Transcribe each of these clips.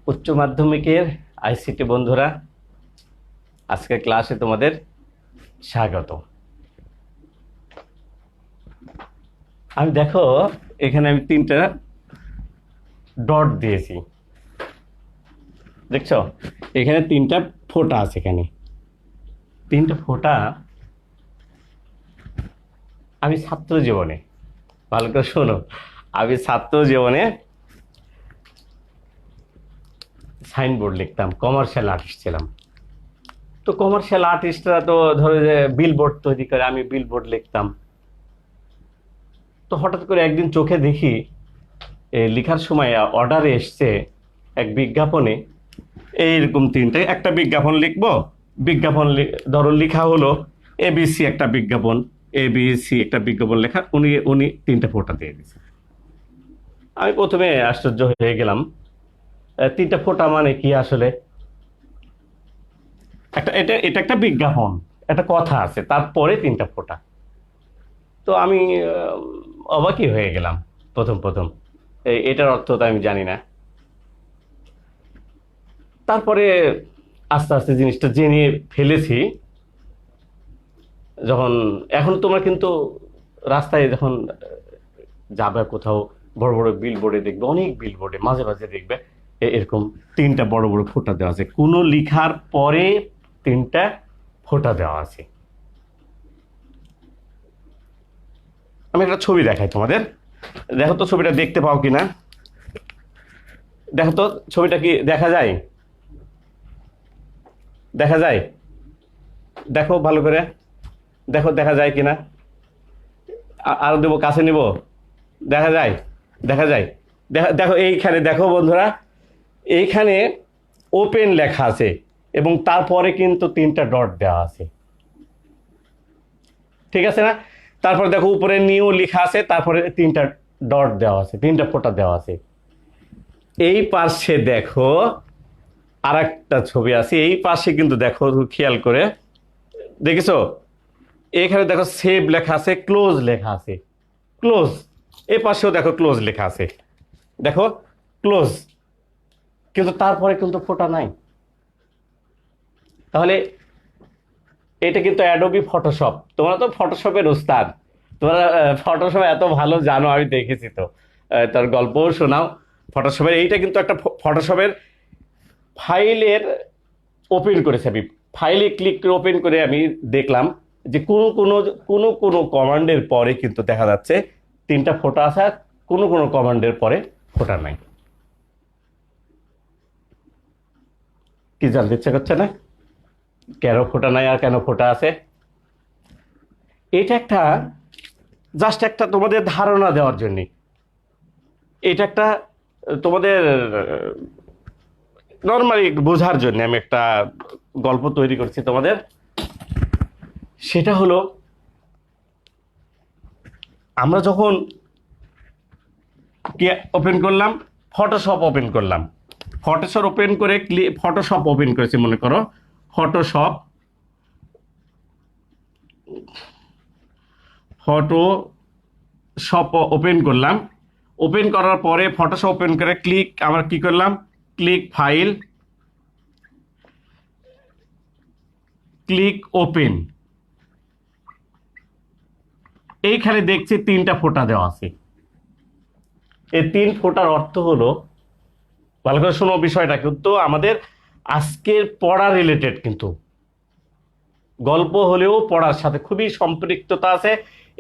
উচ্চ মাধ্যমিকের আইসিটি বন্ধুরা, আজকের ক্লাসে তোমাদের স্বাগত। দেখো, এখানে আমি তিনটা ডট দিয়েছি, দেখছো? এখানে তিনটা ফোঁটা আছে। এখানে তিনটা ফোঁটা আমি ছাত্র জীবনে, ভালো করে শোনো, আমি ছাত্র জীবনে সাইনবোর্ড লিখতাম, কমার্শিয়াল আর্টিস্ট ছিলাম। তো কমার্শিয়াল আর্টিস্টরা তো ধরো যে বিলবোর্ড তৈরি করে, আমি বিলবোর্ড লিখতাম। তো হঠাৎ করে একদিন চোখে দেখি লেখার সময় অর্ডারে এসছে এক বিজ্ঞাপনে এইরকম তিনটে, একটা বিজ্ঞাপন লিখবো, বিজ্ঞাপন ধরো লেখা হলো এবিসি, একটা বিজ্ঞাপন এবিসি, একটা বিজ্ঞাপন লেখা, উনি উনি তিনটা ফোঁটা দিয়ে দিয়েছে। আমি প্রথমে আশ্চর্য হয়ে গেলাম, তিনটা ফোঁটা মানে কি আসলে? এটা এটা একটা বিজ্ঞাপন, একটা কথা আছে, তারপরে তিনটা ফোঁটা। তো আমি অবাকই হয়ে গেলাম প্রথম প্রথম, এটার অর্থ তো আমি জানি না। তারপরে আস্তে আস্তে জিনিসটা জেনে ফেলেছি। যখন এখন তোমরা কিন্তু রাস্তায় যখন যাবে কোথাও, বড় বড় বিলবোর্ডে দেখবে, অনেক বিলবোর্ডে মাঝে মাঝে দেখবে এরকম তিনটা বড় বড় ফোঁটা দেওয়া আছে, কোনো লিখার পরে তিনটা ফোঁটা দেওয়া আছে। আমি একটা ছবি দেখাই তোমাদের, দেখো তো ছবিটা দেখতে পাও কিনা। দেখো তো ছবিটা কি দেখা যায়? দেখা যায়? দেখো ভালো করে, দেখো দেখা যায় কিনা। আরো দেবো, কাছে নিব, দেখা যায়? দেখা যায়? দেখো এইখানে, দেখো বন্ধুরা, এইখানে ওপেন লেখা আছে এবং তারপরে কিন্তু তিনটা ডট দেওয়া আছে, ঠিক আছে না? তারপর দেখো উপরে নিউ লেখা আছে, তারপরে তিনটা ডট দেওয়া আছে, তিনটা ফোঁটা দেওয়া আছে। এই পাশে দেখো আর একটা ছবি আছে, এই পাশে কিন্তু দেখো, খেয়াল করে দেখেছো? এখানে দেখো সেভ লেখা আছে, ক্লোজ লেখা আছে, ক্লোজ। এই পাশেও দেখো ক্লোজ লেখা আছে, দেখো ক্লোজ, কিন্তু তারপরে কিন্তু ফোঁটা নাই। তাহলে এটা কিন্তু অ্যাডোবি ফটোশপ। তোমরা তো ফটোশপের উস্তাদ, তোমরা ফটোশপ এত ভালো জানো, আমি দেখেছি তো, তার গল্পও শোনাও ফটোশপের। এইটা কিন্তু একটা ফটোশপের ফাইলের ওপেন করেছে, আমি ফাইলে ক্লিক করে ওপেন করে আমি দেখলাম যে কোনো কোনো কোনো কোনো কমান্ডের পরে কিন্তু দেখা যাচ্ছে তিনটা ফোঁটা আছে, আর কোনো কোনো কমান্ডের পরে ফোঁটা নাই। কি জানতে ইচ্ছা করছে না? কেন ফোঁটা নাই আর কেন ফোঁটা আছে? এটা একটা জাস্ট একটা তোমাদের ধারণা দেওয়ার জন্য, এটা একটা তোমাদের নর্মালি বোঝার জন্য আমি একটা গল্প তৈরি করছি তোমাদের। সেটা হলো, আমরা যখন কি ওপেন করলাম, ফটোশপ ওপেন করলাম, ফটোশপ ওপেন করে ফটোশপ ওপেন করেছি মনে করো, ফটোশপ ফটোশপ ওপেন করলাম। ওপেন করার পরে ফটোশপ ওপেন করে আমরা কি করলাম, ক্লিক ফাইল, ক্লিক ওপেন। এইখানে দেখছি তিনটা ফোঁটা দেওয়া আছে। এই তিন ফোঁটার অর্থ হলো, ভালো করে শোনো বিষয়টা, কিন্তু আমাদের আজকের পড়া রিলেটেড, কিন্তু গল্প হলেও পড়ার সাথে খুবই সম্পৃক্ততা আছে।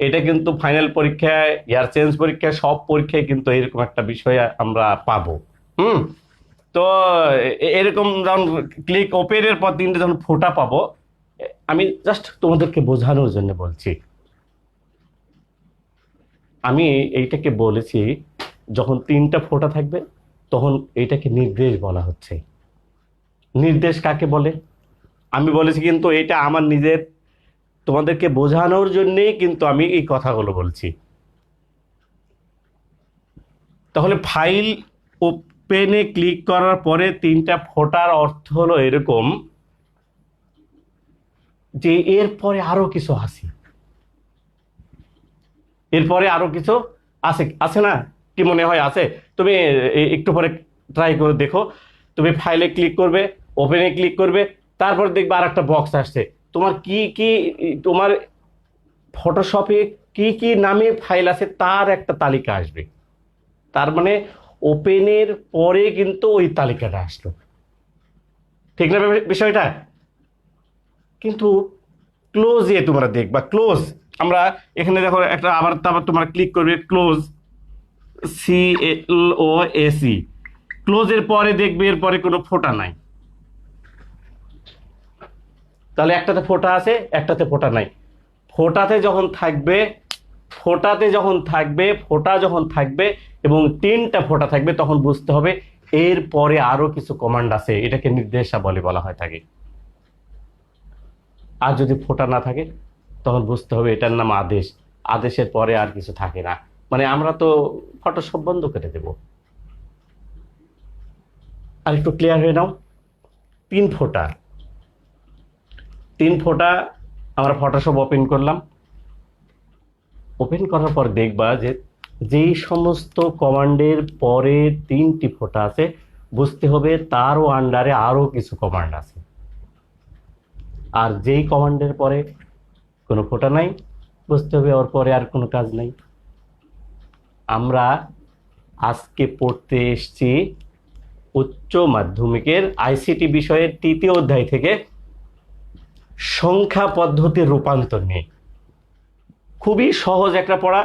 এটা কিন্তু ফাইনাল পরীক্ষায়, ইয়ার চেঞ্জ পরীক্ষায়, সব পরীক্ষায় কিন্তু এরকম একটা বিষয় আমরা পাবো। হুম। তো এরকম যখন ক্লিক ওপেনের পর তিনটে যখন ফোঁটা পাবো, আমি জাস্ট তোমাদেরকে বোঝানোর জন্য বলছি। আমি এইটাকে বলেছি, যখন তিনটা ফোঁটা থাকবে তখন এইটাকে নির্দেশ বলা হচ্ছে। নির্দেশ কাকে বলে? আমি বলেছি কিন্তু এটা আমার নিজের, তোমাদেরকে বোঝানোর জন্যেই কিন্তু আমি এই কথাগুলো বলছি। তাহলে ফাইল ওপেনে ক্লিক করার পরে তিনটা ফোঁটার অর্থ হলো এরকম যে এরপরে আরো কিছু আছে, এরপরে আরো কিছু আছে, আছে না? কি মনে হয় আছে? তুমি একটু পরে ট্রাই করে দেখো। তুমি ফাইলে ক্লিক করবে, ওপেনে ক্লিক করবে, তারপর দেখবে আর একটা বক্স আসছে, তোমার কি কি তোমার ফটোশপে কি কি নামে ফাইল আছে তার একটা তালিকা আসবে। তার মানে ওপেনের পরে কিন্তু ওই তালিকাটা আসলো, ঠিক না বিষয়টা? কিন্তু ক্লোজে তোমরা দেখবা, ক্লোজ আমরা এখানে দেখো একটা আবার তারপর তোমরা ক্লিক করবে ক্লোজ, CLOSE, ক্লোজের পরে দেখবে এরপরে কোনো ফোঁটা নাই। তাহলে একটাতে ফোঁটা আছে, একটাতে ফোঁটা নাই। ফোঁটাতে যখন থাকবে, ফোঁটা যখন থাকবে এবং 3টা ফোঁটা থাকবে, তখন বুঝতে হবে এর পরে আরো কিছু কমান্ড আছে, এটাকে নির্দেশাবলী বলা হয় থাকে। আর যদি ফোঁটা না থাকে তখন বুঝতে হবে এটার নাম আদেশ, আদেশের পরে আর কিছু থাকে না। মানে আমরা তো ফটোশপ বন্ধ করে দেব। আর একটু ক্লিয়ার হয়ে নাও, 3 ফোঁটা আমরা ফটোশপ ওপেন করলাম। ওপেন করার পর দেখবা যে যেই সমস্ত কমান্ডের পরে 3টি ফোঁটা আছে, বুঝতে হবে তারও আন্ডারে আরো কিছু কমান্ড আছে। আর যেই কমান্ডের পরে কোনো ফোঁটা নাই, বুঝতে হবে ওর পরে আর কোনো কাজ নাই। আমরা আজকে পড়তে এসছি উচ্চ মাধ্যমিকের ICT বিষয়ের 3য় অধ্যায় থেকে সংখ্যা পদ্ধতির রূপান্তর নিয়ে। খুবই সহজ একটা পড়া,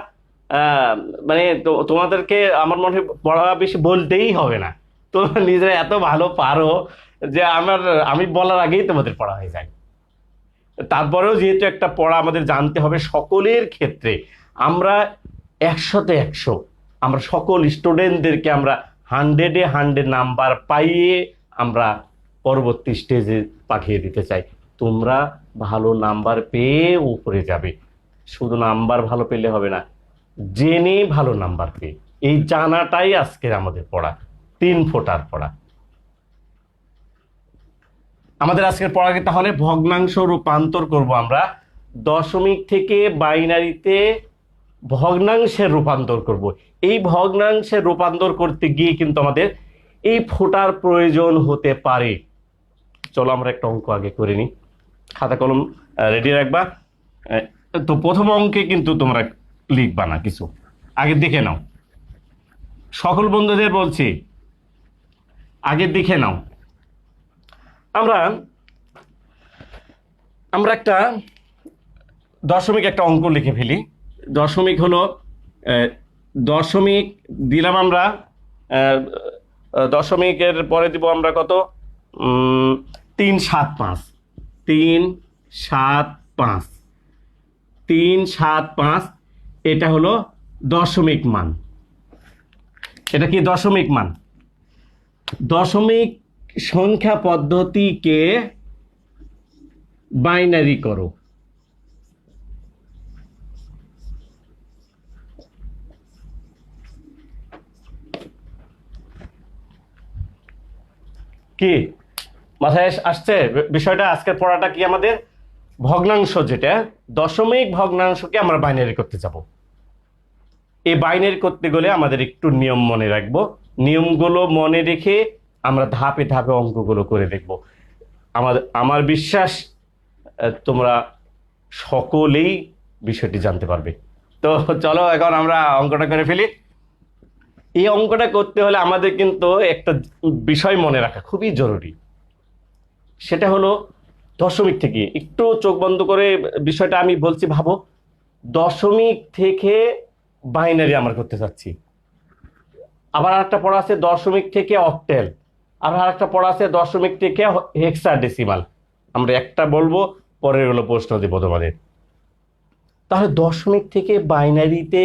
মানে তোমাদেরকে আমার মনে হয় পড়া বেশি বলতেই হবে না, তোমরা নিজেরা এত ভালো পারো যে আমি বলার আগেই তোমাদের পড়া হয়ে যায়। তারপরেও যেহেতু একটা পড়া আমাদের জানতে হবে সকলের ক্ষেত্রে, আমরা 100-তে 100, আমরা সকল স্টুডেন্টদেরকে আমরা 100-এ 100 নাম্বার পাইয়ে আমরা পরবর্তী স্টেজে পাঠিয়ে দিতে চাই। তোমরা ভালো নাম্বার পেয়ে উপরে যাবে, শুধু নাম্বার ভালো পেলে হবে না, জেনে ভালো নাম্বার পেয়ে, এই জানাটাই আজকের আমাদের পড়া, 3 ফোঁটার পড়া। আমাদের আজকের পড়াকে তাহলে ভগ্নাংশ রূপান্তর করব আমরা, দশমিক থেকে বাইনারিতে ভগ্নাংশের রূপান্তর করব। এই ভগ্নাংশের রূপান্তর করতে গিয়ে কিন্তু আমাদের এই ফোঁটার প্রয়োজন হতে পারে। চলো আমরা একটা অঙ্ক আগে করে নিই, খাতা কলম রেডি রাখবা। তো প্রথম অঙ্কে কিন্তু তোমরা লিখবা না কিছু, আগে দেখে নাও। সকল বন্ধুদের বলছি আগে দেখে নাও। আমরা একটা দশমিক একটা অঙ্ক লিখে ফেলি। দশমিক হলো দশমিক দিলাম আমরা, দশমিকের পরে দিব আমরা কত, 3, 7, 5, 3, 7, 5, 3, 7, 5, এটা হলো দশমিক মান। এটা কি দশমিক মান? দশমিক সংখ্যা পদ্ধতিকে বাইনারি করো। কি মাথায় আসছে বিষয়টা? আজকের পড়াটা কি আমাদের ভগ্নাংশ, যেটা দশমিক ভগ্নাংশকে আমরা বাইনারি করতে যাব। এই বাইনারি করতে গেলে আমাদের একটু নিয়ম মনে রাখবো, নিয়মগুলো মনে রেখে আমরা ধাপে ধাপে অঙ্কগুলো করে দেখব। আমার বিশ্বাস তোমরা সকলেই বিষয়টি জানতে পারবে। তো চলো এখন আমরা অঙ্কটা করে ফেলি। এই অঙ্কটা করতে হলে আমাদের কিন্তু একটা বিষয় মনে রাখা খুবই জরুরি, সেটা হলো দশমিক থেকে, একটু চোখ বন্ধ করে বিষয়টা আমি বলছি, ভাবো দশমিক থেকে বাইনারি আমরা করতে চাচ্ছি। আবার আরেকটা পড়া আছে দশমিক থেকে অক্টেল, আবার আরেকটা পড়া আছে দশমিক থেকে হেক্সাডেসিমাল। আমরা একটা বলবো, পরের গুলো প্রশ্ন দেব তোমাদের। তাহলে দশমিক থেকে বাইনারিতে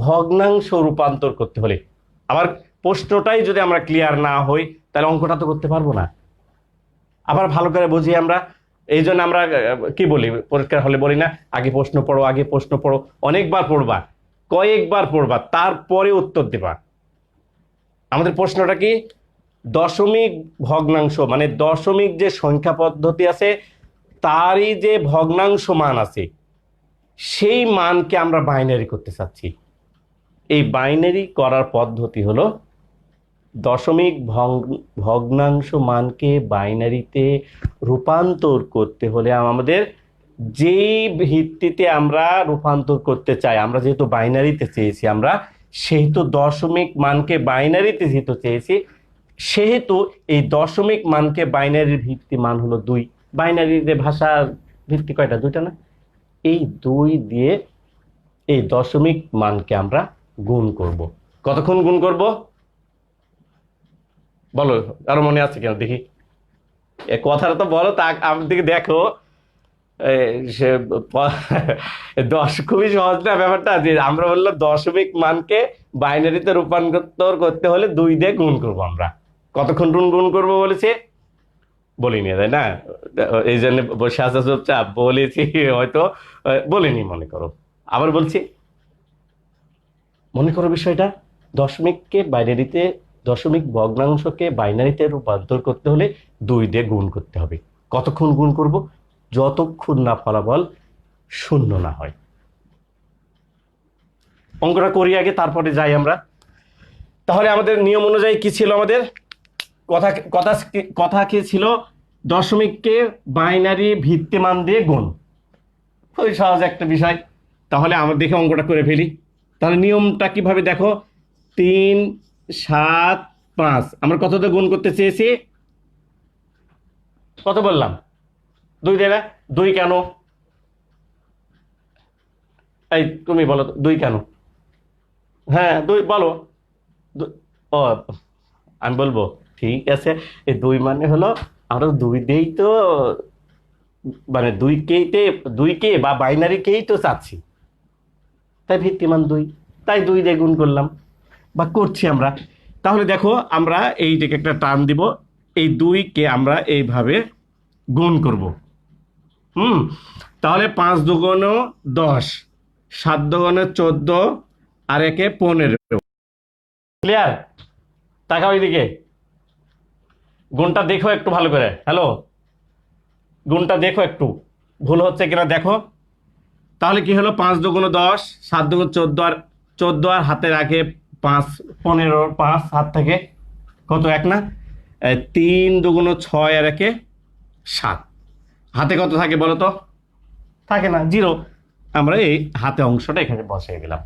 ভগ্নাংশ রূপান্তর করতে হলে, আবার প্রশ্নটাই যদি আমরা ক্লিয়ার না হই তাহলে অঙ্কটা তো করতে পারবো না। আবার ভালো করে বুঝি আমরা, এই জন্য আমরা কি বলি, পরীক্ষার হলে বলি না আগে প্রশ্ন পড়ো, আগে প্রশ্ন পড়ো। অনেকবার পড়বা, কয়েকবার পড়বা, তারপরে উত্তর দেবা। আমাদের প্রশ্নটা কি, দশমিক ভগ্নাংশ মানে দশমিক যে সংখ্যা পদ্ধতি আছে তারই যে ভগ্নাংশ মান আছে সেই মানকে আমরা বাইনারি করতে চাচ্ছি। এই বাইনারি করার পদ্ধতি হলো দশমিক ভগ্নাংশ মানকে বাইনারিতে রূপান্তর করতে হলে আমাদের যেই ভিত্তিতে আমরা রূপান্তর করতে চাই, আমরা যেহেতু বাইনারিতে চেয়েছি, আমরা সেহেতু দশমিক মানকে বাইনারিতে যেহেতু চেয়েছি, সেহেতু এই দশমিক মানকে বাইনারির ভিত্তি মান হলো 2। বাইনারির যে ভাষার ভিত্তি কয়টা? 2টা না? এই 2 দিয়ে এই দশমিক মানকে আমরা গুণ করব। কতক্ষণ গুণ করব বলো, আরো মনে আছে কেন দেখি? এ কথাটা তো বলো, তা আমার দিকে দেখো। সে খুবই সহজ না ব্যাপারটা, যে আমরা বললাম দশমিক মানকে বাইনারিতে রূপান্তর করতে হলে 2 দিয়ে গুণ করব। আমরা কতক্ষণ গুণ করবো বলেছে? বলিনি, তাই না? এই জন্য বসে আসা চুপচাপ, বলেছি হয়তো বলিনি, মনে করো। আবার বলছি, মনে করো বিষয়টা, দশমিক ভগ্নাংশকে বাইনারিতে রূপান্তর করতে হলে 2 দিয়ে গুণ করতে হবে। কতক্ষণ গুণ করব? যতক্ষণ না ফলাফল 0 না হয়। অঙ্কটা করি আগে, তারপরে যাই আমরা। তাহলে আমাদের নিয়ম অনুযায়ী কি ছিল? আমাদের কথা কথা কথা কি ছিল? দশমিককে বাইনারি ভিত্তিমান দিয়ে গুণ। খুবই সহজ একটা বিষয়। তাহলে আমরা দেখে অঙ্কটা করে ফেলি। তাহলে নিয়মটা কিভাবে দেখো, 3, 7, 5 আমরা কত দিয়ে গুণ করতে চেয়েছি? কত বললাম? 2 দিয়ে না? 2 কেন? এই তুমি বলো তো, 2 কেন? হ্যাঁ 2 বলো। ও, আমি বলবো, ঠিক আছে। এই 2 মানে হলো আমরা 2 দিয়েই তো, মানে 2কে বা বাইনারিকেই তো চাচ্ছি, তাই ভিত্তিমান 2, তাই 2 দিয়ে গুণ করলাম বা করছি আমরা। তাহলে দেখো, আমরা এইটাকে একটা টান দিব, এই 2কে আমরা এইভাবে গুণ করব। তাহলে 5 দুগুণ 10, 7 দুগুণ 14, আর 1 15। ক্লিয়ার? তাকাও এইদিকে, গুণটা দেখো একটু ভালো করে। হ্যালো, গুণটা দেখো একটু, ভুল হচ্ছে কিনা দেখো। তাহলে কি হলো? 5 দুগুণ 10, 7 দুগুণ 14, আর 14 আর হাতের আগে 5, 15, 5 হাত থেকে কত? 1 না? 3 দুগুণ 6, আর 1 7। হাতে কত থাকে বলো তো? থাকে না, 0। আমরা এই হাতে অংশটা এখানে বসিয়ে দিলাম।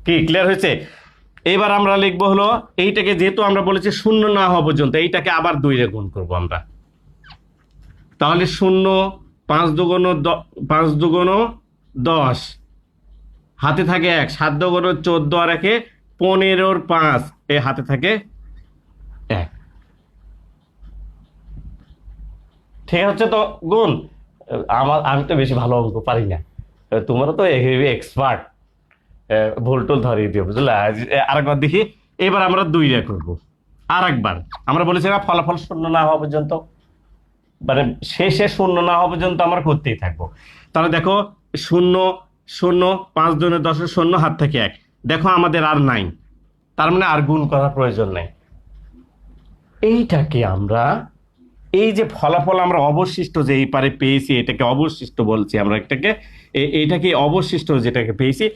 কি ক্লিয়ার হয়েছে? এবার আমরা লিখবো হলো, এইটাকে যেহেতু আমরা বলেছি 0 না হওয়া পর্যন্ত, এইটাকে আবার 2 দিয়ে গুণ করবো আমরা। তাহলে 0, 5 দুগুণ 10, হাতে থাকে 1, 7 দুগুণ 14, আর 1 15, 5 এই হাতে থাকে 1। ঠিক হচ্ছে তো গুণ? আমি তো বেশি ভালো অঙ্ক পারি না, তোমরা তো এক্সপার্ট, ভুল টুল ধরিয়ে দিও, বুঝলা? আরেকবার দেখি। এবার আমরা 2 দিয়ে করবো আরেকবার। আমরা বলেছি না, ফলাফল 0 না হওয়া পর্যন্ত, মানে শেষে 0 না হওয়া পর্যন্ত আমরা করতেই থাকবো। তাহলে দেখো, 0, 0, 5 দুগুণে 10, 0 হাত থেকে 1। দেখো আমাদের আর নাই, তার মানে আর গুণ করার প্রয়োজন নাই। এইটাকে আমরা, এই যে ফলাফল আমরা অবশিষ্ট যে এই পারে পেয়েছি, এটাকে অবশিষ্ট বলছি আমরা। এইটাকে অবশিষ্ট যেটাকে পেয়েছি,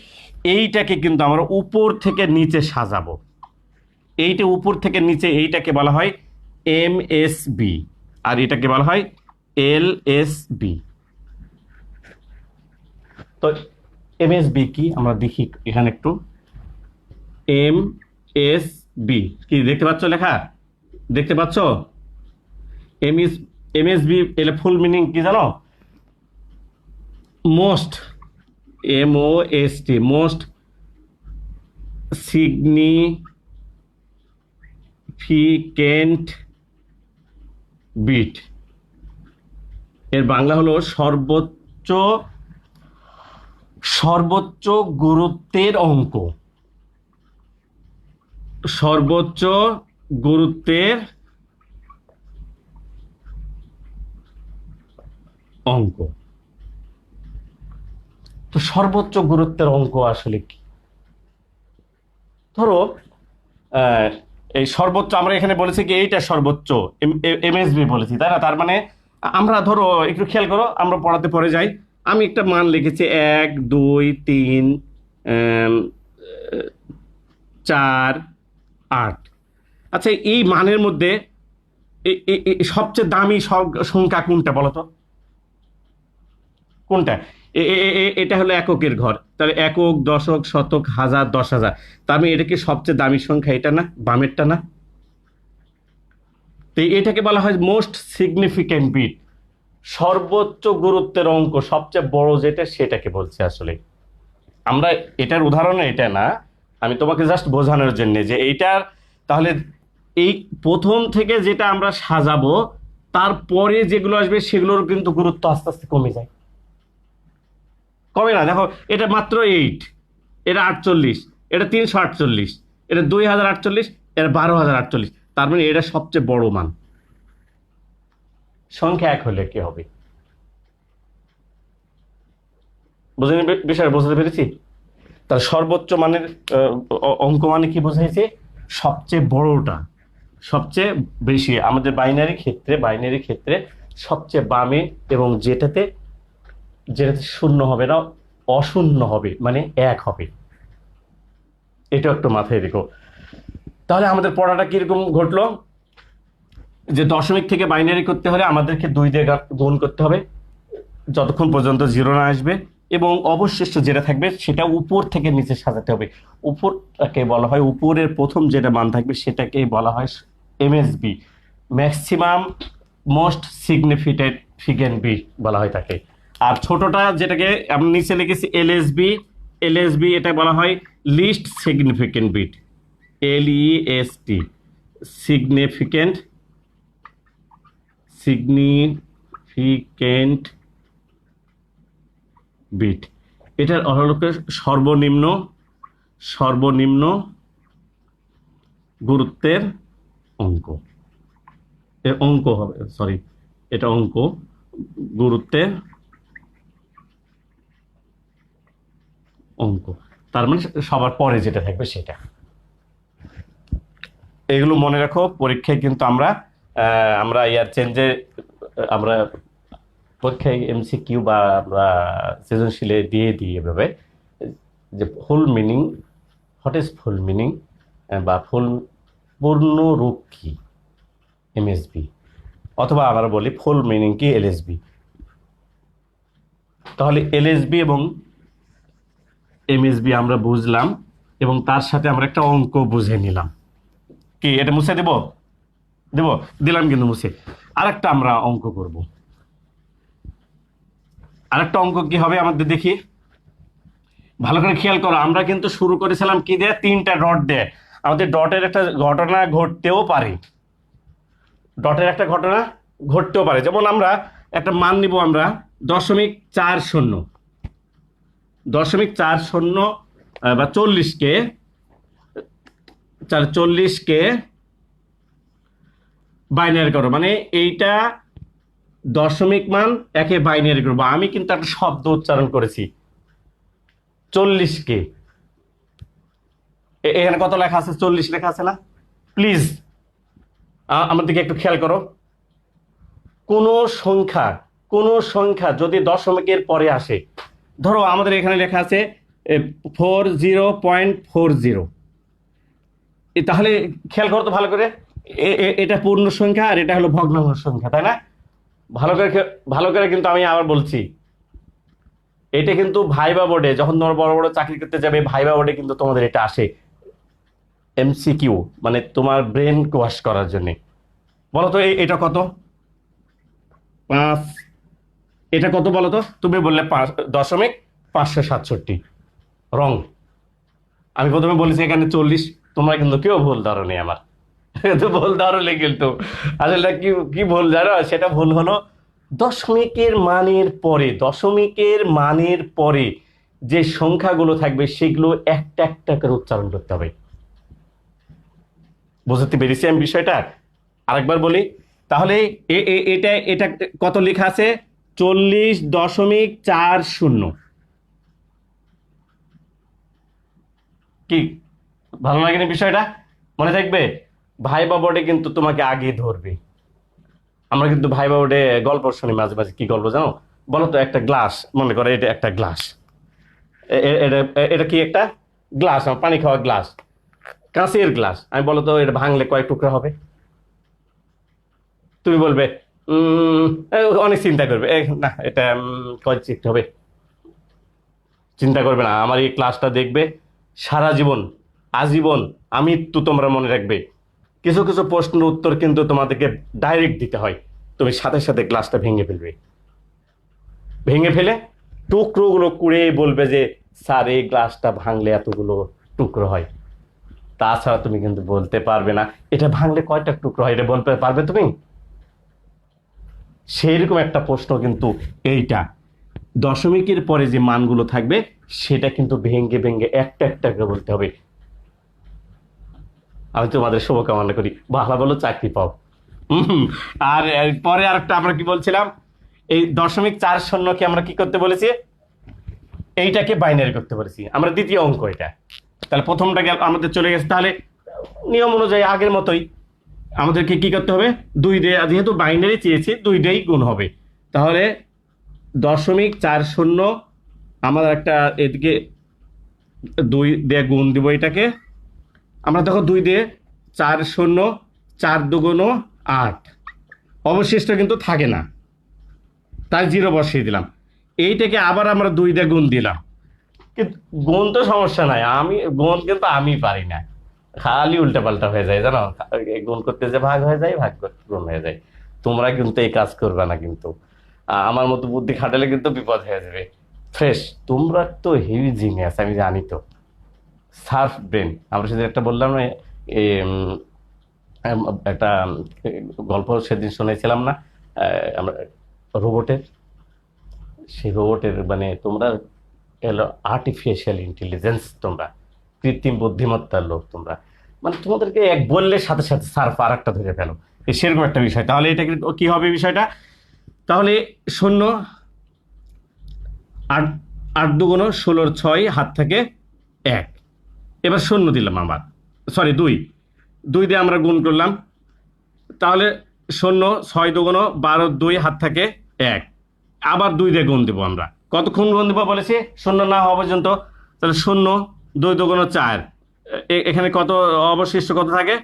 এইটাকে কিন্তু আমরা উপর থেকে নিচে সাজাবো। এইটা উপর থেকে নিচে, এইটাকে বলা হয় MSB, আর এটাকে বলা হয় LSB। তো MSB কি আমরা দেখি এখানে একটু। MSB কি দেখতে পাচ্ছ? লেখা দেখতে পাচ্ছ? MSB এর ফুল মিনিং কি জানো? Most, MOST, most significant bit. এর বাংলা হলো সর্বোচ্চ গুরুত্বের অঙ্ক। সর্বোচ্চ গুরুত্বের অঙ্ক। তো সর্বোচ্চ গুরুত্বের অঙ্ক আসলে কি? ধরো এই সর্বোচ্চ আমরা এখানে বলেছি কি, এইটা সর্বোচ্চ MSB বলেছি, তাই না? তার মানে আমরা ধরো একটু খেয়াল করো, আমরা পড়াতে পরে যাই। আমি একটা মান লিখেছি 1, 2, 3, 4, 8। আচ্ছা, এই মানের মধ্যে সবচেয়ে দামি সংখ্যা কোনটা বলো তো? কোনটা? এটা হলো এককের ঘর, তাহলে একক, দশক, শতক, হাজার, 10,000। তার মানে এটা কি সবচেয়ে দামি সংখ্যা? এটা না, বামেরটা না? তো এটাকে বলা হয় মোস্ট সিগনিফিক্যান্ট বিট, সর্বোচ্চ গুরুত্বের অঙ্ক, সবচেয়ে বড় যেটা সেটাকে বলছে আসলে। আমরা এটার উদাহরণ এটা না, আমি তোমাকে জাস্ট বোঝানোর জন্য যে এইটার, তাহলে এই প্রথম থেকে যেটা আমরা সাজাবো তারপরে যেগুলো আসবে সেগুলোর কিন্তু গুরুত্ব আস্তে আস্তে কমে যায়। কমে না, দেখো এটা মাত্র 8, এটা 48, এটা 348, এটা 2048, এটা 12,048। তার মানে এটা সবচেয়ে বড় মান। সংখ্যা এক হলে কি হবে? বুঝে বিষয় বুঝতে পেরেছি? তার সর্বোচ্চ মানের অঙ্ক মানে কি বোঝাইছে? সবচেয়ে বড়টা, সবচেয়ে বেশি। আমাদের বাইনারি ক্ষেত্রে সবচেয়ে বামে, এবং যেটাতে শূন্য হবে না, অশূন্য হবে, মানে এক হবে। এটা একটু মাথায় রেখো। তাহলে আমাদের পড়াটা কিরকম ঘটলো? যে দশমিক থেকে বাইনারি করতে হলে আমাদেরকে 2 দিয়ে গুণ করতে হবে যতক্ষণ পর্যন্ত 0 না আসবে, এবং অবশিষ্ট যেটা থাকবে সেটা উপর থেকে নিচে সাজাতে হবে। উপরটাকে বলা হয়, উপরের প্রথম যেটা মান থাকবে সেটাকেই বলা হয় MSB, maximum most significant bit বলা হয় তাকে। আর ছোটটা যেটাকে আমি নিচে লিখেছি এলএসবি, এটা বলা হয় least significant bit, LEST, significant bit. এটার হলো সর্বনিম্ন গুরুত্বের অঙ্ক। অঙ্ক হবে, সরি, এটা অঙ্ক, গুরুত্বের অঙ্ক। তার মানে সবার পরে যেটা থাকবে সেটা। এগুলো মনে রাখো, পরীক্ষায় কিন্তু আমরা ইয়ার চেঞ্জে, আমরা পরীক্ষায় MCQ বা আমরা সৃজনশীলে দিয়ে দিই এভাবে, যে full meaning, what is full meaning, বা পূর্ণ রূপ কি MSB, অথবা আমরা বলি ফুল মিনিং কি LSB। তাহলে LSB এবং MSB আমরা বুঝলাম, এবং তার সাথে আমরা একটা অঙ্ক বুঝে নিলাম। কি এটা মুছে দেব? দিলাম কিন্তু মুছে। আরেকটা আমরা অঙ্ক করব। আরেকটা অঙ্ক কি হবে আমাদের, দেখি ভালো করে খেয়াল করো। আমরা কিন্তু শুরু করেছিলাম কি দিয়ে? 3টা ডট দিয়ে। আমাদের ডটের একটা ঘটনা ঘটতেও পারে, যেমন আমরা একটা মান নিব, আমরা 0.40 বা 40কে বাইনারি করো, মানে এইটা দশমিক মান একে বাইনারি করবো। আমি কিন্তু একটা শব্দ উচ্চারণ করেছি 40কে। এখানে কত লেখা আছে? 40 লেখা আছে না? প্লিজ আমার দিকে একটু খেয়াল করো। কোনো সংখ্যা যদি দশমিকের পরে আসে, ধরো আমাদের এখানে লেখা আছে 40.40, তাহলে খেয়াল করো তো ভালো করে, এটা পূর্ণ সংখ্যা আর এটা হলো ভগ্নাংশ সংখ্যা, তাই না? ভালো করে কিন্তু আমি আবার বলছি, এটা কিন্তু ভাইবা বোর্ডে, যখন তোমরা বড় বড় চাকরি করতে যাবে, ভাইবা বোর্ডে কিন্তু তোমাদের এটা আসে, MCQ, মানে তোমার ব্রেন ওয়াশ করার জন্য। বলো তো এটা কত? 5। এটা কত বলো তো? তুমি বললে 5.567। রং। আমি প্রথমে বলেছি এখানে 40, তোমরা কিন্তু কেউ ভুল ধরনি আমার। তো ভুল ধরলে কিন্তু আসলে কি ভুল জানো? সেটা ভুল হলো দশমিকের মানের পরে যে সংখ্যাগুলো থাকবে সেগুলো একটা একটা করে উচ্চারণ করতে হবে। বুঝতে পেরেছি আমি বিষয়টা? আরেকবার বলি, তাহলে এটা কত লেখা আছে? 40.40। কি ভালো লাগেনি বিষয়টা? মনে থাকবে? ভাইবা বোর্ডে কিন্তু তোমাকে আগে ধরবে। আমরা কিন্তু ভাইবা বোর্ডে গল্প শুনি মাঝে মাঝে। কি গল্প জানো? বলো তো। একটা গ্লাস, মনে করো এটা একটা গ্লাস, এটা কি? একটা গ্লাস, পানি খাওয়া গ্লাস। কাঁচের গ্লাস, আমি বলো তো এটা ভাঙলে কয় টুকরা হবে? তুমি বলবে অনেক চিন্তা করবে, না এটা কয় চিন্তা হবে, চিন্তা করবে না, আমার এই ক্লাসটা দেখবে সারা জীবন, আজীবন, আমৃত্যু তোমরা মনে রাখবে। কিছু কিছু প্রশ্নের উত্তর কিন্তু তোমাদেরকে ডাইরেক্ট দিতে হয়, তুমি সাথে সাথে গ্লাসটা ভেঙে ফেলবে, ভেঙে ফেলে টুকরোগুলো কুড়ে বলবে যে স্যার এই গ্লাসটা ভাঙলে এতগুলো টুকরো হয়। তাছাড়া তুমি কিন্তু বলতে পারবে না এটা ভাঙলে কয়টা টুকরো হয়, এটা বলতে পারবে তুমি? সেইরকম একটা প্রশ্ন কিন্তু এইটা, দশমিকের পরে যে মানগুলো থাকবে সেটা কিন্তু ভেঙ্গে ভেঙ্গে একটা একটা করে বলতে হবে। আমি তোমাদের শুভকামনা করি, ভালো ভালো চাকরি পাও। আর পরে আরেকটা আমরা কি বলছিলাম, এই 0.4 আমরা কি করতে বলেছি, এইটাকে বাইনারি করতে বলেছি আমরা, দ্বিতীয় অঙ্ক এটা। তাহলে প্রথমটা আমাদের চলে গেছে, তাহলে নিয়ম অনুযায়ী আগের মতোই আমাদেরকে কি করতে হবে, 2 দিয়ে, যেহেতু বাইনারি চেয়েছি 2 দিয়েই গুণ হবে। তাহলে 0.40 আমাদের একটা এদিকে 2 দিয়ে গুণ দিব এটাকে, আমরা দেখো 2 দিয়ে 4 4 দুগুণ 8, অবশিষ্ট কিন্তু থাকে না, তাই 0 বসিয়ে দিলাম। এইটাকে আবার আমরা 2 দিয়ে গুণ দিলাম, কিন্তু গুণ তো সমস্যা নাই, আমি গুণ কিন্তু আমি পারি না, খালি উল্টাপাল্টা হয়ে যায় জানো, গুণ করতে যে ভাগ হয়ে যায়, ভাগ করতে গুণ হয়ে যায়। তোমরা কিন্তু এই কাজ করবে না কিন্তু, আমার মতো বুদ্ধি খাটালে কিন্তু বিপদ হয়ে যাবে। ফ্রেশ, তোমরা তো হেভি জিনিয়াস, আমি জানি তো, সার্ফ ব্রেন। আমরা সেদিন একটা বললাম না, একটা গল্প সেদিন শুনেছিলাম না, আমরা রোবটের, সেই রোবটের মানে তোমরা এলো আর্টিফিশিয়াল ইন্টেলিজেন্স, তোমরা কৃত্রিম বুদ্ধিমত্তার লোক তোমরা, মানে তোমাদেরকে এক বললে সাথে সাথে সার্ফ আর একটা ধরে ফেলো, সেরকম একটা বিষয়। তাহলে এটা কি হবে বিষয়টা, তাহলে 0 8 8 দুগুণ 16, 6 হাত থেকে 1, এবার 0 দিলাম, আবার সরি 2 2 দিয়ে আমরা গুণ করলাম, তাহলে 0 6 দুগুণ 12, 2 হাত থেকে 1, আবার 2 দিয়ে গুণ দেবো আমরা, কতক্ষণ গুণ দেবো বলেছি 0 না হওয়া পর্যন্ত। তাহলে 0 2 দুগুণ 4, এখানে কত অবশিষ্ট কত থাকে,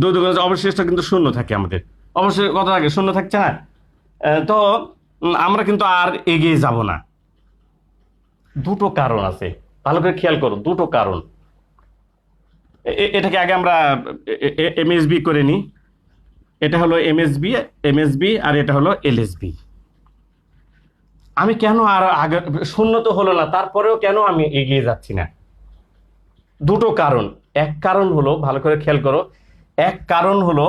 2 দুগুণ অবশিষ্ট কিন্তু 0 থাকে আমাদের, অবশ্যই কত থাকে 0 থাকছে না। তো আমরা কিন্তু আর এগিয়ে যাব না, দুটো কারণ আছে, ভালো করে খেয়াল করো, দুটো কারণ। এটাকে আগে আমরা এমএসবি করে নিই, এটা হলো এমএসবি, এমএসবি আর এটা হলো এলএসবি। আমি কেন আর আগে 0 তো হলো না, তারপরেও কেন আমি এগিয়ে যাচ্ছি না, দুটো কারণ। এক কারণ হলো, ভালো করে খেয়াল করো, এক কারণ হলো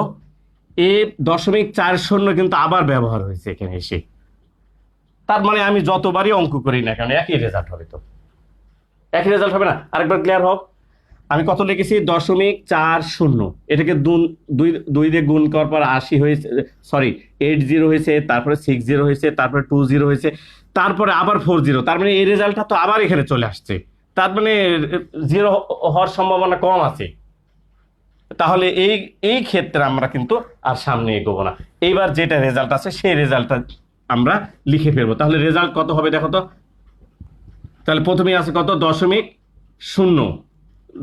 এ 0.40 কিন্তু আবার ব্যবহার হয়েছে এখানে এসে, তার মানে আমি যতবারই অঙ্ক করি না কেন একই রেজাল্ট হবে, তো একই রেজাল্ট হবে না। আরেকবার ক্লিয়ার হোক, আমি কত লিখেছি 0.40, এটাকে দুই দুই দিয়ে গুণ করার পর 80 হয়েছে, সরি 80 হয়েছে, তারপরে 60 হয়েছে, তারপরে 20 হয়েছে, তারপরে আবার 40, তার মানে এই রেজাল্টটা তো আবার এখানে চলে আসছে, তার মানে 0 হওয়ার সম্ভাবনা কম আছে। তাহলে এই এই ক্ষেত্রে আমরা কিন্তু আর সামনে এগোবো না, এইবার যেটা রেজাল্ট আছে সেই রেজাল্টটা আমরা লিখে ফেলবো। তাহলে রেজাল্ট কত হবে দেখো তো, তাহলে প্রথমেই আছে কত 0.0,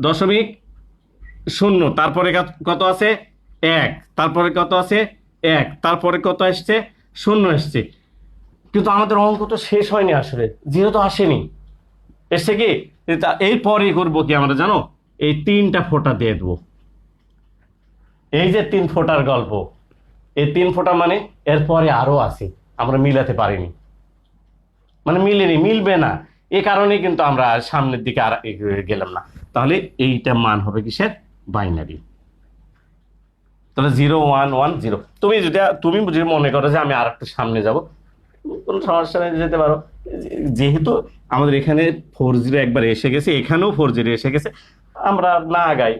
0.0, তারপরে কত আছে 1, তারপরে কত আছে 1, তারপরে কত আসছে 0 আসছে, কিন্তু আমাদের অঙ্ক তো শেষ হয়নি আসলে, 0 তো আসেনি, এসছে কি, এরপরে করবো কি আমরা জানো, এই 3টা ফোঁটা দিয়ে দেবো, এই যে 3 ফোঁটার গল্প, এই 3 ফোঁটা মানে এরপরে আরো আছে, আমরা মিলাতে পারিনি, মানে মিলেনি, মিলবে না, এ কারণে কিন্তু আমরা সামনের দিকে আর এগিয়ে গেলাম না। তাহলে এইটা মান হবে কিসের, বাইনারি। তাহলে 0 1 1 0, তুমি যদি মনে করো যে আমি আর একটু সামনে যাব, কোনো সমস্যা নেই, যেতে পারো। যেহেতু আমাদের এখানে 40 একবার এসে গেছে, এখানেও 40 এসে গেছে, আমরা না আগাই,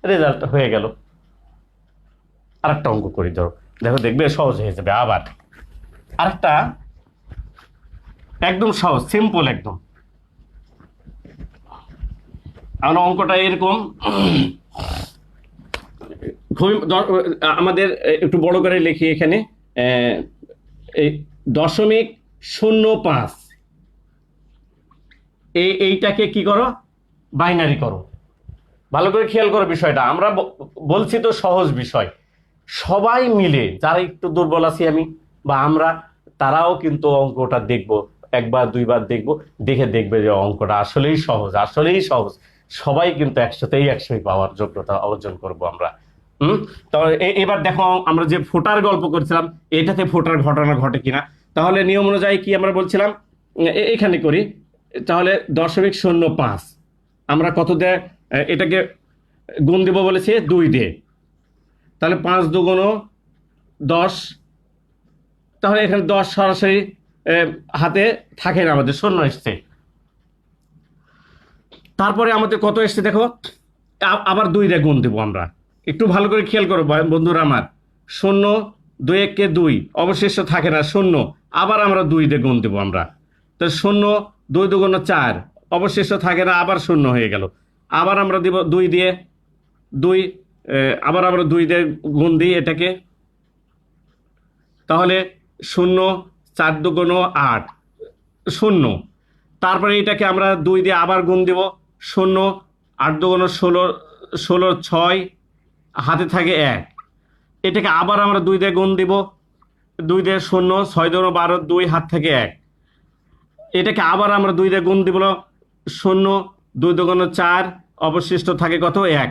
রেজাল্ট হয়ে গেল। আর একটা অঙ্ক করি, ধরো দেখো, দেখবে সহজ হয়ে যাবে। আবার আরেকটা একদম সহজ, সিম্পল একদম। আমরা অঙ্কটা এরকম, আমাদের একটু বড় করে লিখি এখানে, এই 0.05, এইটাকে কি করো, বাইনারি করো, ভালো করে খেয়াল করো বিষয়টা, আমরা বলছি তো সহজ বিষয়। সবাই মিলে যারা একটু দুর্বল আছি আমি বা আমরা, তারাও কিন্তু অঙ্কটা দেখবো, একবার দুইবার দেখবো, দেখে দেখবে যে অঙ্কটা আসলেই সহজ, আসলেই সহজ। সবাই কিন্তু একসাথেই 100 পাওয়ার যোগ্যতা অর্জন করব আমরা। তো এবার দেখো আমরা যে ফোটার গল্প করছিলাম, এটাতে ফোটার ঘটনা ঘটে কিনা। তাহলে নিয়ম অনুযায়ী কি আমরা বলছিলাম, এখানে করি। তাহলে 0.05 আমরা কত দেয় এটাকে গুণ দিব বলেছে 2 দিয়ে, তাহলে 5 দুগুণ 10। তাহলে এখানে 10 সরাসরি হাতে থাকে না, আমাদের শূন্য এসছে। তারপরে আমাদের কত এসছে দেখো, আবার 2 দিয়ে গুণ দেবো আমরা। একটু ভালো করে খেয়াল করো বন্ধুরা আমার, 0 2 1 2, অবশিষ্ট থাকে না শূন্য, আবার আমরা 2 দিয়ে গুণ দেবো আমরা। তো 0 2 দুগুণ 4, অবশিষ্ট থাকে না, আবার শূন্য হয়ে গেল। আবার আমরা দিব 2 দিয়ে 2, আবার আমরা 2 দিয়ে গুণ দিই এটাকে, তাহলে 0 4 দুগুণ 8 0। তারপরে এটাকে আমরা 2 দিয়ে আবার গুণ দিব, 0 8 দুগুণ 16 16 6, হাতে থাকে 1। এটাকে আবার আমরা 2 দিয়ে গুণ দিব, 2 দিয়ে 0 6 দুগুণ 12 2, হাত থেকে 1। এটাকে আবার আমরা 2 দিয়ে গুণ দিব, 0 2 দুগুণ 4, অবশিষ্ট থাকে কত 1।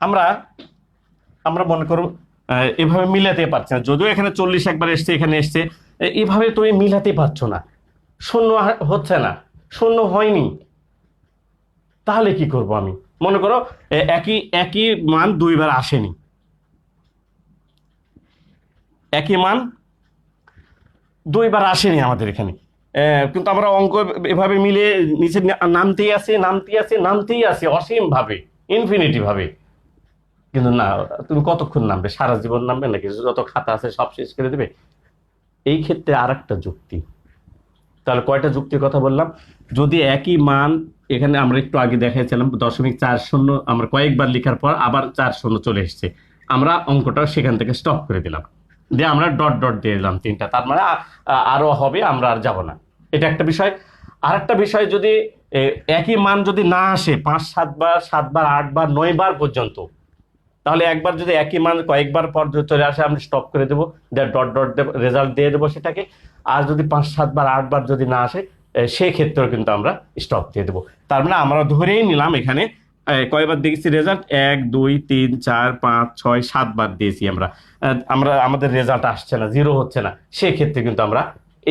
আমরা আমরা মনে করো এভাবে মিলাতে পারছি না, যদিও এখানে 40 একবার এসছে, এখানে এসছে, এভাবে তুমি মিলাতে পারছো না, শূন্য হচ্ছে না, শূন্য হয়নি। তাহলে কি করব আমি, মনে করো একই একই মান 2 বার আসেনি, একই মান 2 বার আসেনি আমাদের এখানে, কিন্তু আমরা অঙ্ক এভাবে মিলে নিচে নামতেই আছে নামতেই আছে নামতেই আছে অসীম ভাবে, ইনফিনিটি ভাবে। কিন্তু না, তুমি কতক্ষণ নামবে, সারা জীবন নামবে নাকি, যত খাতা আছে সব শেষ করে দেবে? এই ক্ষেত্রে আর একটা যুক্তি। তাহলে কয়টা যুক্তির কথা বললাম, যদি একই মান এখানে আমরা একটু আগে দেখাইছিলাম 0.40, আমরা কয়েকবার লেখার পর আবার 4 চলে এসছে, আমরা অঙ্কটা সেখান থেকে স্টপ করে দিলাম, দিয়ে আমরা ডট ডট দিয়ে দিলাম 3টা, তার মানে আরো হবে, আমরা আর যাব না। এটা একটা বিষয়। আর একটা বিষয়, যদি একই মান যদি না আসে 5 7 বার 7 বার 8 বার 9 বার পর্যন্ত, তাহলে একবার যদি একই মান কয়েকবার পর চলে আসে, আমরা স্টপ করে দেবো, ডট ডট রেজাল্ট দিয়ে দেবো সেটাকে। আর যদি 5 7 বার 8 বার যদি না আসে, সেই ক্ষেত্রেও কিন্তু আমরা স্টপ দিয়ে দেবো। তার মানে আমরা ধরেই নিলাম এখানে কয়বার দেখেছি রেজাল্ট, 1 2 3 4 5 6 7 বার দিয়েছি আমরা, আমরা আমাদের রেজাল্ট আসছে না, 0 হচ্ছে না, সেক্ষেত্রে কিন্তু আমরা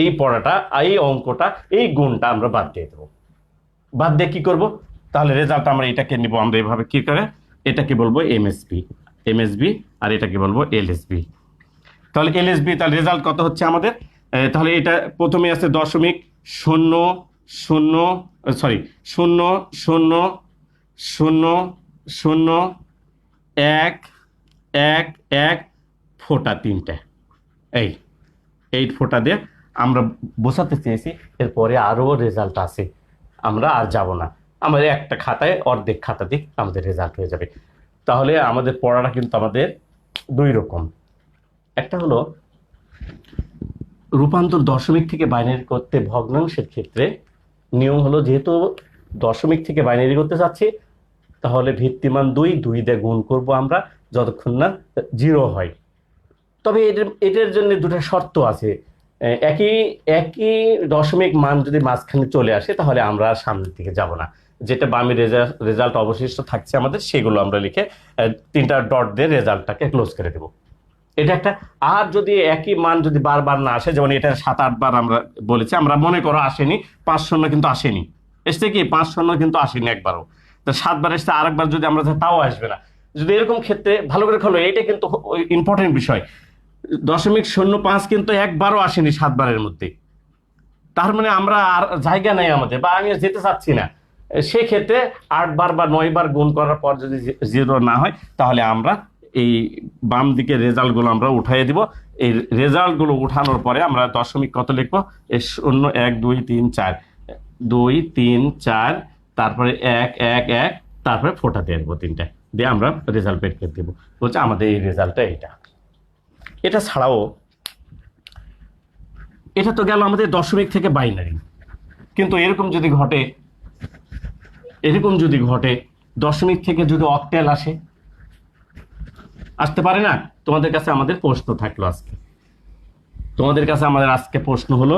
এই পড়াটা, এই অঙ্কটা, এই গুণটা আমরা বাদ দিয়ে দেবো। বাদ দিয়ে কি করব, তাহলে রেজাল্ট আমরা এটাকে নিব, আমরা এভাবে কি করে, এটাকে বলবো এমএসবি, এমএসবি, আর এটাকে বলবো এলএসবি। তাহলে এলএসবি, তাহলে রেজাল্ট কত হচ্ছে আমাদের, তাহলে এটা প্রথমে আছে 0.00, সরি 0.000011 ফোঁটা 3টে, এই 8 ফোঁটা দিয়ে আমরা বোঝাতে চেয়েছি। এরপরে আরো রেজাল্ট আছে, আমরা আর যাব না, আমাদের একটা খাতায় অর্ধেক খাতা দিক আমাদের রেজাল্ট হয়ে যাবে। তাহলে আমাদের পড়াটা কিন্তু আমাদের 2 রকম। একটা হলো রূপান্তর দশমিক থেকে বাইনারি করতে ভগ্নাংশের ক্ষেত্রে নিয়ম হলো, যেহেতু দশমিক থেকে বাইনারি করতে যাচ্ছি, তাহলে ভিত্তিমান 2 দিয়ে গুণ করব আমরা যতক্ষণ না 0 হয়। তবে এটার জন্য 2টা শর্ত আছে। একই একই দশমিক মান যদি মাঝখানে চলে আসে, তাহলে আমরা সামনের দিকে যাব না, যেটা বামে রেজাল্ট অবশিষ্ট থাকছে আমাদের, সেগুলো আমরা লিখে 3টা ডট দিয়ে রেজাল্টটাকে ক্লোজ করে দেবো। এটা একটা। আর যদি একই মান যদি বারবার না আসে, যেমন এটা 7 8 বার আমরা বলেছি, আমরা মনে করো আসেনি, 5 0 কিন্তু আসেনি, এসছে কি 5 0 কিন্তু আসেনি একবারও, তো 7 বার এসছে, আরেকবার যদি আমরা তাও আসবে না। যদি এরকম ক্ষেত্রে ভালো করে খোলো, এটা কিন্তু ইম্পর্টেন্ট বিষয়, 0.05 কিন্তু একবারও আসেনি 7 বারের মধ্যে, তার মানে আমরা আর জায়গা নেই আমাদের, বা আমি যেতে চাচ্ছি না। সেক্ষেত্রে 8 বার বা 9 বার গুণ করার পর যদি 0 না হয়, তাহলে আমরা এই বাম দিকে রেজাল্টগুলো আমরা উঠাইয়ে দিব। এই রেজাল্টগুলো উঠানোর পরে আমরা দশমিক কত লিখবো, 0 1 2 3 4, 2 3 4, তারপরে 1 1 1, তারপরে ফোঁটা দিয়ে দেবো 3টে, দিয়ে আমরা রেজাল্ট বের করে দেবো। বলছে আমাদের এই রেজাল্টটা এইটা। এটা ছাড়াও, এটা তো গেল আমাদের দশমিক থেকে বাইনারি, কিন্তু এরকম যদি ঘটে দশমিক থেকে যদি অক্টাল আসে, আসতে পারে না? তোমাদের কাছে আমাদের প্রশ্ন থাকলো আজকে, তোমাদের কাছে আমাদের আজকে প্রশ্ন হলো,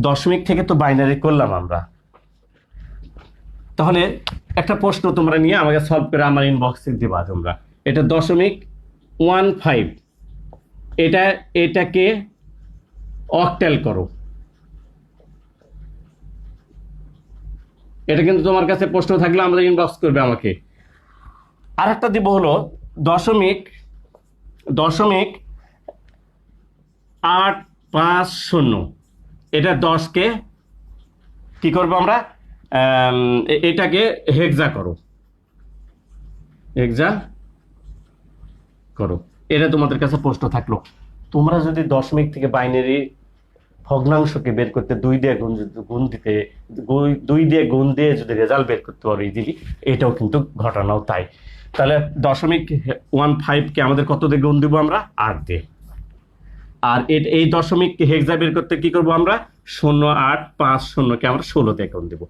দশমিক থেকে তো বাইনারি করলাম আমরা, তাহলে একটা প্রশ্ন তোমরা নিয়ে আমাকে সলভ করে আমার ইনবক্সে দিবা তোমরা। এটা 0.15, এটাকে অক্টাল করো। এটা কিন্তু তোমার কাছে প্রশ্ন থাকলে আমাদের ইনবক্স করবে আমাকে। আর একটা দিব হলো দশমিক দশমিক 850, এটা 10কে কি করবো আমরা, এটাকে হেক্সা করো, হেক্সা করো। এটা তোমাদের কাছে প্রশ্ন থাকলো। তোমরা যদি দশমিক থেকে বাইনারি ভগ্নাংশকে বের করতে 2 দিয়ে গুণ দিতে, 2 দিয়ে গুণ দিয়ে যদি রেজাল্ট বের করতে পারো ইজিলি, এটাও কিন্তু ঘটনাও তাই। তাহলে 0.15কে আমাদের কত দিয়ে গুণ দিব আমরা? 8 দিয়ে। আর এই দশমিক হেক্সা বের করতে কি করব আমরা? 0850কে আমরা 16 দিয়ে গুণ দিব।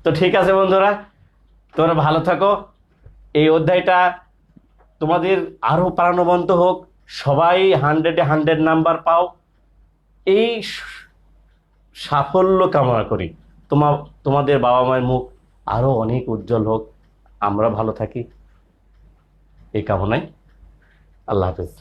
তো ঠিক আছে বন্ধুরা, তোমরা ভালো থাকো। এই অধ্যায়টা তোমাদের আরো প্রাণবন্ত হোক, সবাই 100-এ 100 নাম্বার পাও, এই সাফল্য কামনা করি। তোমাদের বাবা মায়ের মুখ আরো অনেক উজ্জ্বল হোক, আমরা ভালো থাকি, এই কামনায়। আল্লাহ হাফেজ।